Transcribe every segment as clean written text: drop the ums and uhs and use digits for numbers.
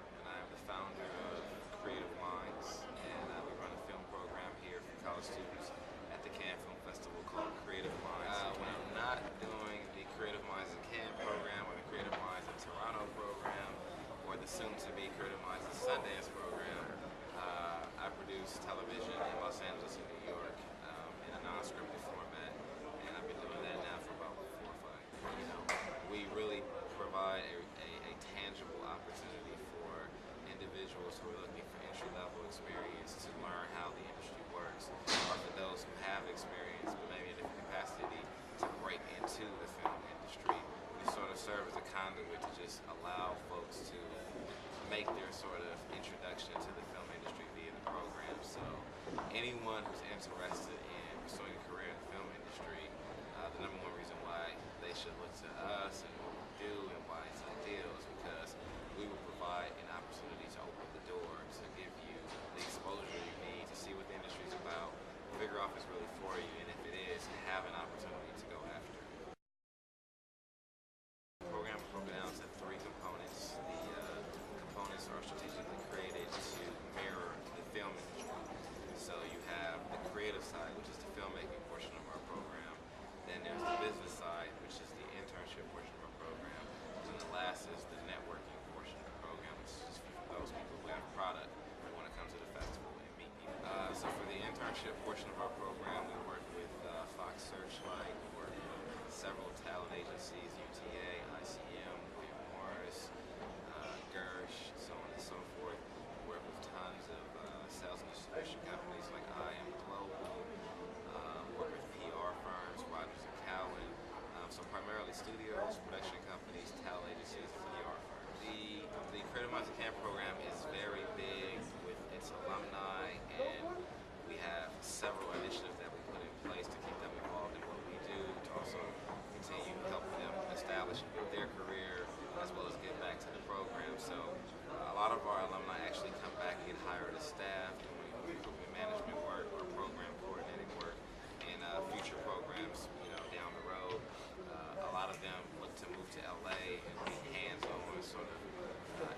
York, and I am the founder of Creative Minds, and we run a film program here for college students at the Cannes Film Festival called Creative Minds. When I'm not doing the Creative Minds in Cannes program or the Creative Minds in Toronto program or the soon-to-be Creative Minds in Sundance program, I produce television in Los Angeles and New York in a non-scripted format, and I've been doing that now for about 4 or 5 years. We really provide a tangible opportunity for individuals who are looking for entry-level experience to learn how the industry works, or for those who have experience but maybe in a different capacity to break into the film industry. We sort of serve as a conduit to just allow folks to make their sort of introduction to the film industry via the program. So anyone who's interested in pursuing a career in the film industry, the number one reason why they should look to us and what we do and why it's ideal is because we will provide an opportunity to open the door to give you the exposure you need to see what the industry is about, figure out if it's really for you, and if it is, have an opportunity to go after it. The program is broken down into 3 components. The components are strategically created to mirror the film industry. So you have the creative side, which is the filmmaking portion of our program. Then there's the business side, which is the internship portion of our program. And the last is the networking portion of the program, which is just for those people who have product who want to come to the festival and meet people. So for the internship portion of our program, we work with Fox Searchlight, we work with several talent agencies, UTA, ICM, William Morris, Gersh, so on and so forth. We work with tons of sales and distribution companies like IM Global, work with PR firms, Rogers and Cowan, so primarily studios, production companies, talent agencies, and PR firms. The Creative Minds Camp program is very big with its alumni, and we have several initiatives that we put in place to keep them involved in what we do, to also continue helping them establish and build their career, as well as give back to the program. So a lot of our alumni actually come back and get hired as staff doing management work or program coordinating work in future programs, down the road. A lot of them look to move to LA and be hands-on, sort of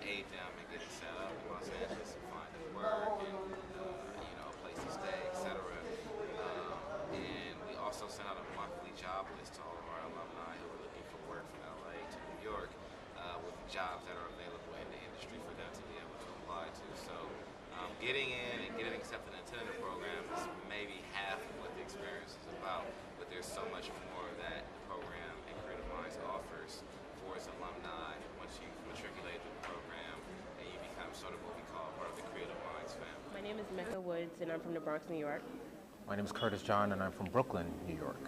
aid them and get it set up in Los Angeles and finding work and a place to stay, etc. And we also send out a monthly job list to all of our alumni who are looking for work from LA to New York with jobs that are available in the industry for them to be able to apply to. So getting in and getting accepted into the program is maybe half of what the experience is about, but there's so much more that the program and Creative Minds offers for its alumni once you matriculate through the program and you become sort of what we call part of the Creative Minds family. My name is Mecca Woods, and I'm from the Bronx, New York. My name is Curtis John, and I'm from Brooklyn, New York.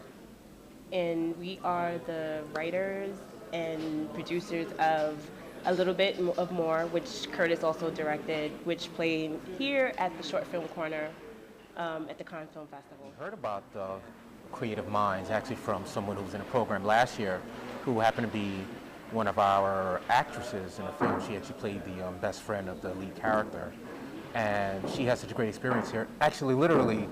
And we are the writers and producers of A Little Bit of More, which Curtis also directed, which played here at the Short Film Corner at the Cannes Film Festival. I heard about Creative Minds actually from someone who was in a program last year who happened to be one of our actresses in the film. She actually played the best friend of the lead character. And she has such a great experience here. Actually, literally,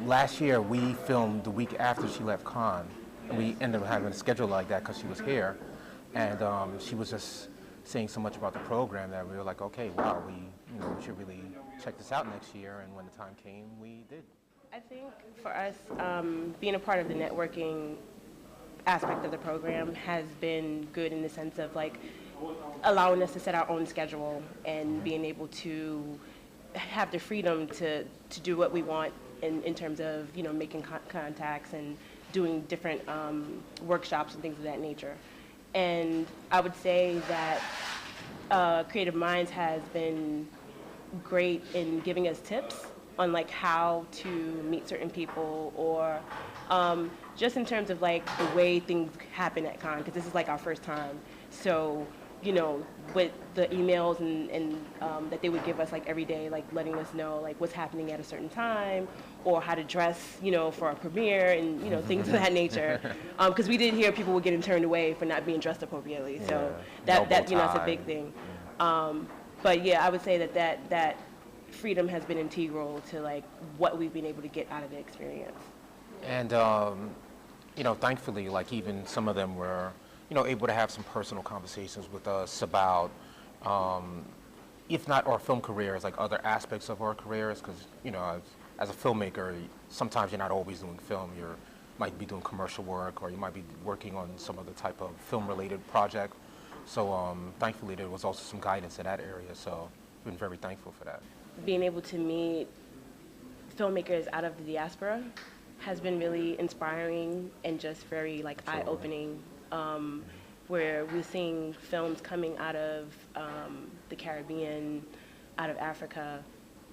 last year we filmed the week after she left Cannes. And we ended up having a schedule like that because she was here. And she was just saying so much about the program that we were like, okay, wow, we should really check this out next year. And when the time came, we did. I think for us, being a part of the networking aspect of the program has been good in the sense of allowing us to set our own schedule and being able to have the freedom to do what we want in terms of making contacts and doing different workshops and things of that nature. And I would say that Creative Minds has been great in giving us tips on how to meet certain people, or just in terms of the way things happen at Cannes, because this is our first time. So with the emails and that they would give us every day, letting us know what's happening at a certain time, or how to dress for a premiere, and things of that nature, because we did hear people were getting turned away for not being dressed appropriately. So that that's a big thing. But yeah, I would say that freedom has been integral to what we've been able to get out of the experience. And thankfully, even some of them were able to have some personal conversations with us about if not our film careers, like other aspects of our careers, because as a filmmaker, sometimes you're not always doing film. You might be doing commercial work, or you might be working on some other type of film-related project. So thankfully, there was also some guidance in that area. So I've been very thankful for that. Being able to meet filmmakers out of the diaspora has been really inspiring and just very like eye-opening. Where we're seeing films coming out of the Caribbean, out of Africa,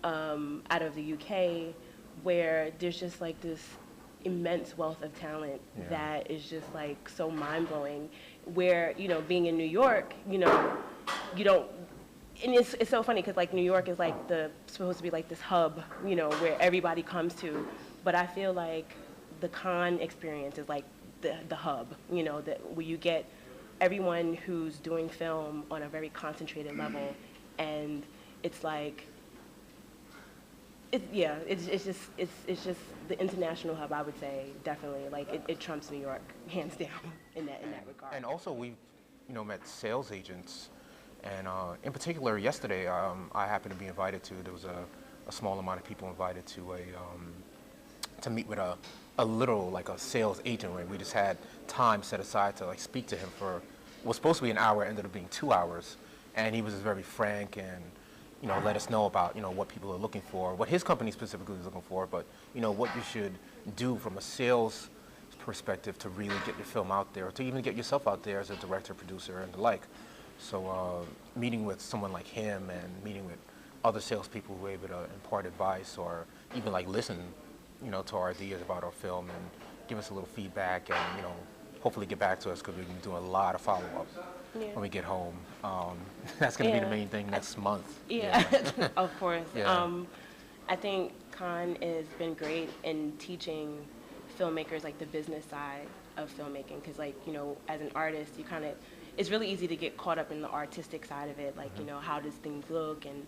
out of the UK, where there's just like this immense wealth of talent that is just like so mind-blowing. Where, being in New York, you don't, and it's so funny because like New York is like supposed to be like this hub, where everybody comes to, but I feel like the Cannes experience is like the hub, where you get everyone who's doing film on a very concentrated level, and it's like, it's just the international hub. I would say definitely like it trumps New York hands down in that regard. And also we've met sales agents, and in particular yesterday I happened to be invited to. There was a small amount of people invited to to meet with a little like a sales agent, right? We just had time set aside to like speak to him for what was supposed to be an hour, ended up being 2 hours, and he was just very frank and let us know about what people are looking for, what his company specifically is looking for, but what you should do from a sales perspective to really get your film out there, or to even get yourself out there as a director, producer, and the like. So meeting with someone like him and meeting with other salespeople who are able to impart advice or even like listen to our ideas about our film and give us a little feedback and, hopefully get back to us, because we've been doing a lot of follow-up when we get home. That's going to be the main thing next month. Yeah, of course. Yeah. I think Cannes has been great in teaching filmmakers like the business side of filmmaking, because like, as an artist, it's really easy to get caught up in the artistic side of it, like, how does things look and,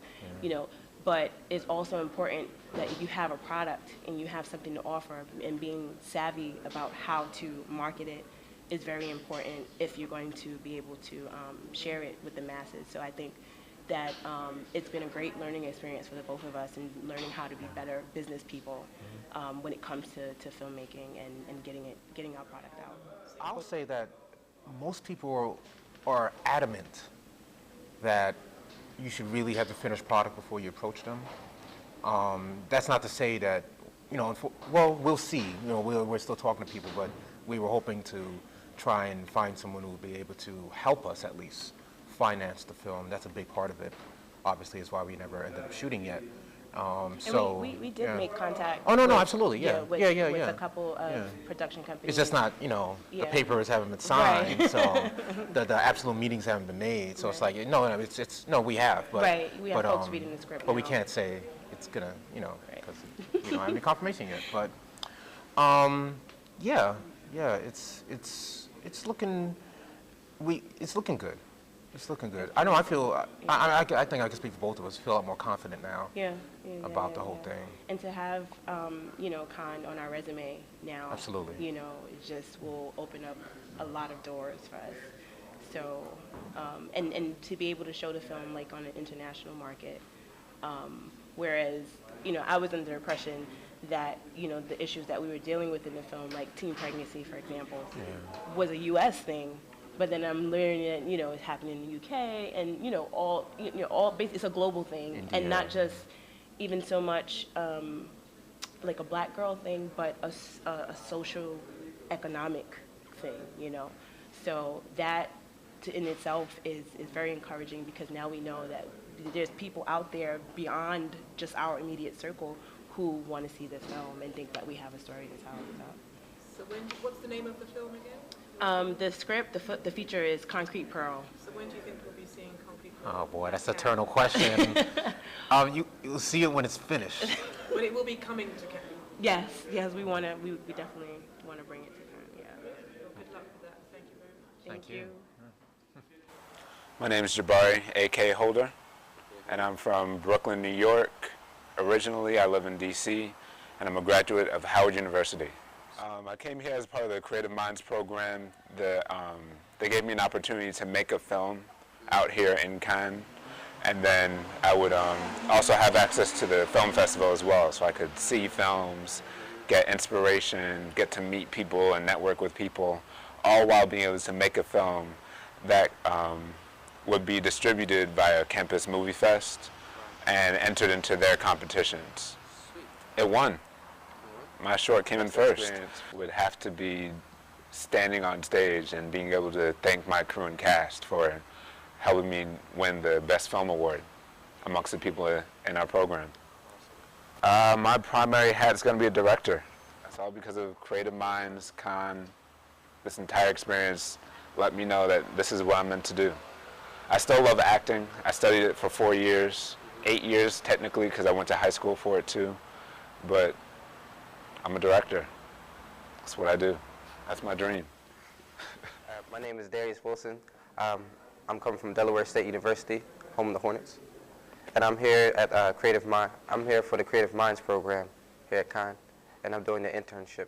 but it's also important that you have a product and you have something to offer, and being savvy about how to market it is very important if you're going to be able to share it with the masses. So I think that it's been a great learning experience for the both of us, and learning how to be better business people when it comes to filmmaking and getting our product out. I'll say that most people are adamant that you should really have the finished product before you approach them. That's not to say that, well, we'll see. We're still talking to people, but we were hoping to try and find someone who would be able to help us at least finance the film. That's a big part of it. Obviously, is why we never ended up shooting yet. So we did make contact. Oh no, absolutely, with a couple of production companies. It's just not, the papers haven't been signed, Right. so the absolute meetings haven't been made. So it's like no, we have, but we have folks reading the script. But now. we can't say it's gonna, because we don't have any confirmation yet. But it's looking good. It's looking good. I know. I feel. I think I can speak for both of us. Feel a lot more confident now. About the whole thing. And to have Cannes on our resume now. Absolutely. It just will open up a lot of doors for us. So and to be able to show the film like on an international market, whereas I was under the impression that the issues that we were dealing with in the film, like teen pregnancy, for example, was a U.S. thing. But then I'm learning that it's happening in the UK, and it's a global thing, India. And not just even so much like a black girl thing, but a social economic thing, So that in itself is very encouraging, because now we know that there's people out there beyond just our immediate circle who want to see this film and think that we have a story to tell. So what's the name of the film again? The script, the feature is Concrete Pearl. So when do you think we'll be seeing Concrete Pearl? Oh boy, that's an eternal question. You'll see it when it's finished. But it will be coming to Cannes. Yes, we definitely want to bring it to Cannes. Yeah. Well, good luck with that. Thank you very much. Thank you. My name is Jabari A.K. Holder, and I'm from Brooklyn, New York. Originally, I live in D.C., and I'm a graduate of Howard University. I came here as part of the Creative Minds program. They gave me an opportunity to make a film out here in Cannes, And then I would also have access to the film festival as well, so I could see films, get inspiration, get to meet people and network with people, all while being able to make a film that would be distributed via Campus Movie Fest and entered into their competitions. It won. My short came in first. Would have to be standing on stage and being able to thank my crew and cast for helping me win the Best Film Award amongst the people in our program. My primary hat is going to be a director. That's all because of Creative Minds, Cannes. This entire experience let me know that this is what I'm meant to do. I still love acting. I studied it for 4 years, 8 years technically because I went to high school for it too. But I'm a director. That's what I do. That's my dream. My name is Darius Wilson. I'm coming from Delaware State University, home of the Hornets. And I'm here at I'm here for the Creative Minds program here at Cannes, and I'm doing the internship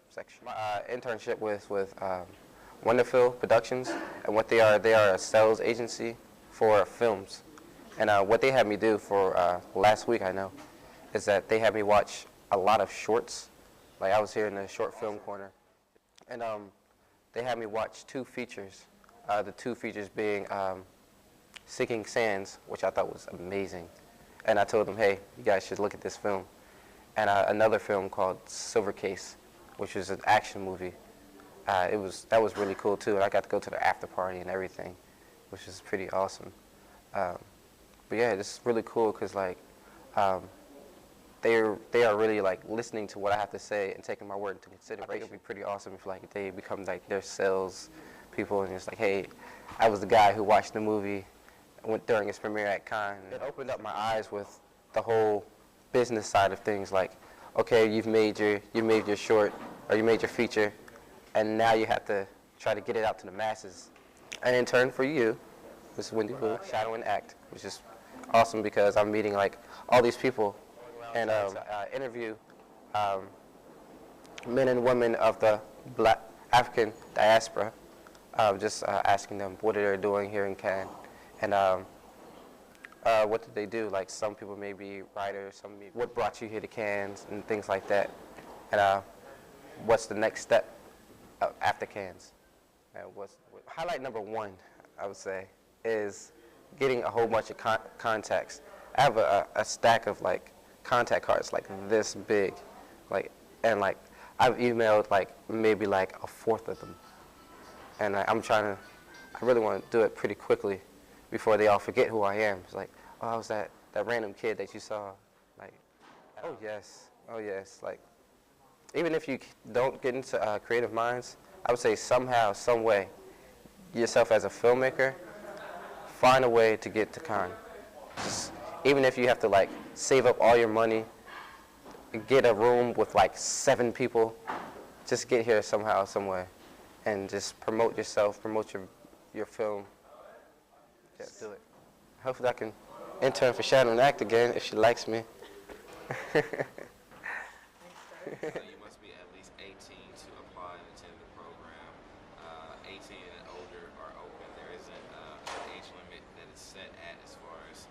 section. My internship with Wonderful Productions, and what they are a sales agency for films. And what they had me do for last week, I know, is that they had me watch a lot of shorts. Like I was here in the short film corner, and they had me watch 2 features. The 2 features being Sinking Sands, which I thought was amazing. And I told them, hey, you guys should look at this film. And another film called Silver Case, which is an action movie. That was really cool too. And I got to go to the after party and everything, which is pretty awesome. But yeah, it's really cool because like they are really like listening to what I have to say and taking my word into consideration. I think it'd be pretty awesome if like they become like their sales people and it's like, hey, I was the guy who watched the movie during its premiere at Cannes. It opened up my eyes with the whole business side of things. Like, okay, you made your short or you made your feature, and now you have to try to get it out to the masses. And in turn for you, Ms. Wendy Wu, Shadow and Act, which is awesome because I'm meeting like all these people and interview men and women of the Black African diaspora. Just asking them what they're doing here in Cannes, and what did they do? Like some people may be writers, some may, what brought you here to Cannes, and things like that. And what's the next step after Cannes? And highlight number 1, I would say, is getting a whole bunch of contacts. I have a stack of like contact cards like this big, and I've emailed like maybe like a fourth of them. And I really want to do it pretty quickly before they all forget who I am. It's like, oh, I was that random kid that you saw. Like, oh yes. Like, even if you don't get into Creative Minds, I would say somehow, some way, yourself as a filmmaker, find a way to get to Cannes. Even if you have to like save up all your money, get a room with like 7 people, just get here somehow, some way. And just promote yourself, promote your film. Just do it. Hopefully I can intern for Shadow and Act again if she likes me. You must be at least 18 to apply and attend the program. 18 and older are open. There isn't an age limit that is set at as far as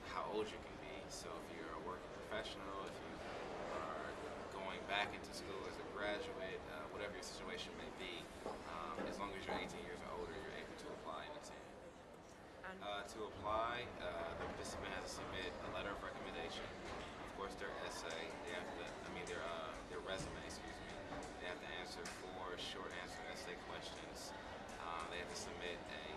how old you can be. So if you're a working professional, if you are going back into school as a graduate, whatever your situation may be, as long as you're 18 years or older, you're able to apply and attend. To apply, the participant has to submit a letter of recommendation, of course their essay, their resume, excuse me. They have to answer 4 short answer essay questions. They have to submit a